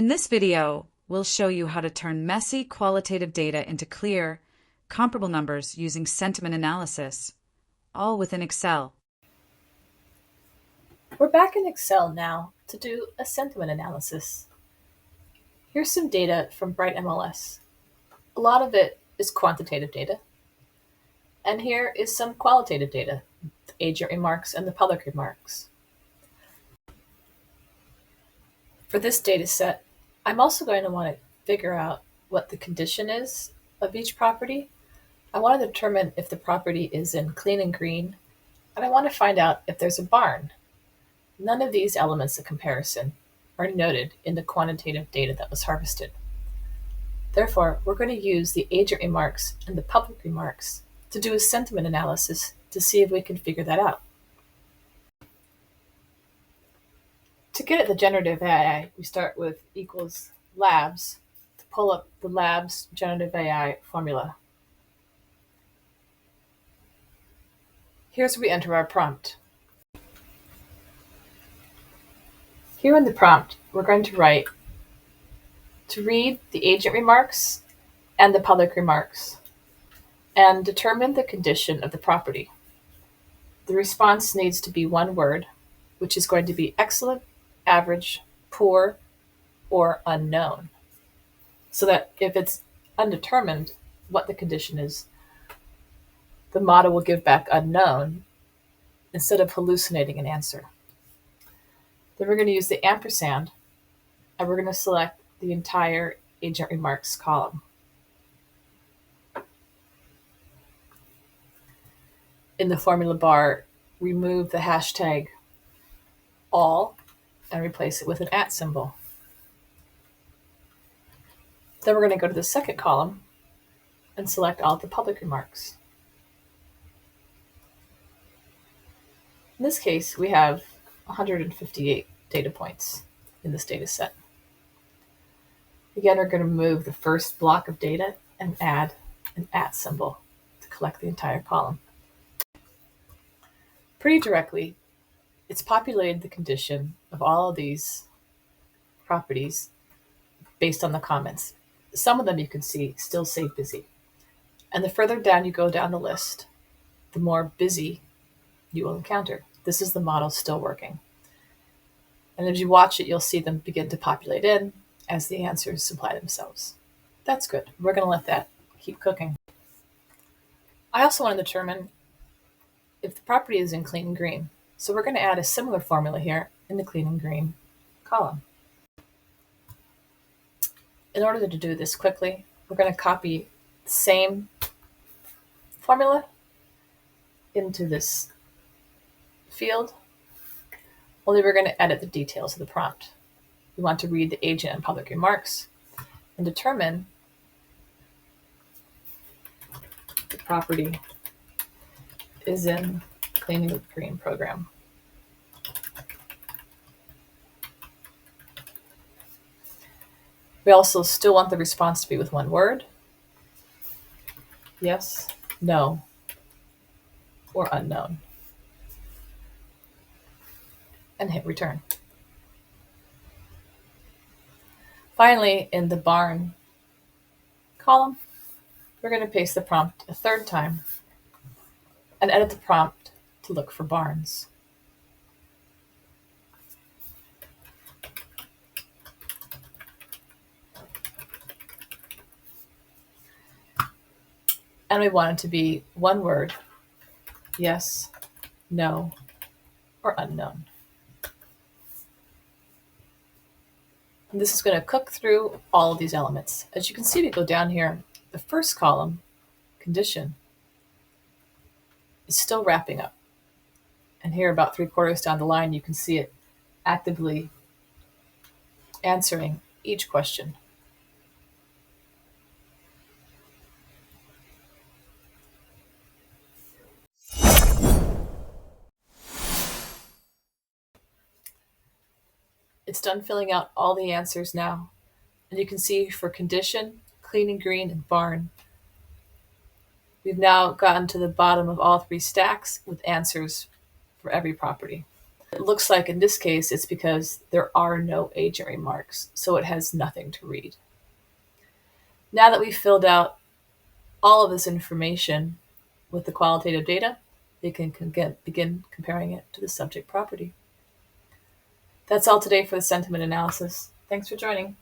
In this video, we'll show you how to turn messy qualitative data into clear, comparable numbers using sentiment analysis, all within Excel. We're back in Excel now to do a sentiment analysis. Here's some data from Bright MLS. A lot of it is quantitative data. And here is some qualitative data, the agent remarks and the public remarks. For this data set, I'm also going to want to figure out what the condition is of each property. I want to determine if the property is in clean and green, and I want to find out if there's a barn. None of these elements of comparison are noted in the quantitative data that was harvested. Therefore, we're going to use the agent remarks and the public remarks to do a sentiment analysis to see if we can figure that out. To get at the generative AI, we start with equals labs to pull up the labs generative AI formula. Here's where we enter our prompt. Here in the prompt, we're going to write to read the agent remarks and the public remarks and determine the condition of the property. The response needs to be one word, which is going to be excellent, average, poor, or unknown. So that if it's undetermined what the condition is, the model will give back unknown instead of hallucinating an answer. Then we're going to use the ampersand, and we're going to select the entire agent remarks column. In the formula bar, remove the hashtag all and replace it with an @ symbol. Then we're going to go to the second column and select all of the public remarks. In this case, we have 158 data points in this data set. Again, we're going to remove the first block of data and add an @ symbol to collect the entire column. Pretty directly, it's populated the condition of all of these properties based on the comments. Some of them you can see still say busy. And the further down you go down the list, the more busy you will encounter. This is the model still working. And as you watch it, you'll see them begin to populate in as the answers supply themselves. That's good. We're going to let that keep cooking. I also want to determine if the property is in clean and green. So we're going to add a similar formula here in the clean and green column. In order to do this quickly, we're going to copy the same formula into this field, only we're going to edit the details of the prompt. We want to read the agent and public remarks and determine the property is in clean and green program. We also still want the response to be with one word: yes, no, or unknown. And hit return. Finally, in the barn column, we're going to paste the prompt a third time and edit the prompt to look for barns. And we want it to be one word: yes, no, or unknown. And this is going to cook through all of these elements. As you can see, we go down here, the first column, condition, is still wrapping up. And here, about 3/4 down the line, you can see it actively answering each question. It's done filling out all the answers now. And you can see for condition, clean and green, and barn, we've now gotten to the bottom of all three stacks with answers for every property. It looks like in this case it's because there are no agent remarks, so it has nothing to read. Now that we've filled out all of this information with the qualitative data, we can begin comparing it to the subject property. That's all today for the sentiment analysis. Thanks for joining.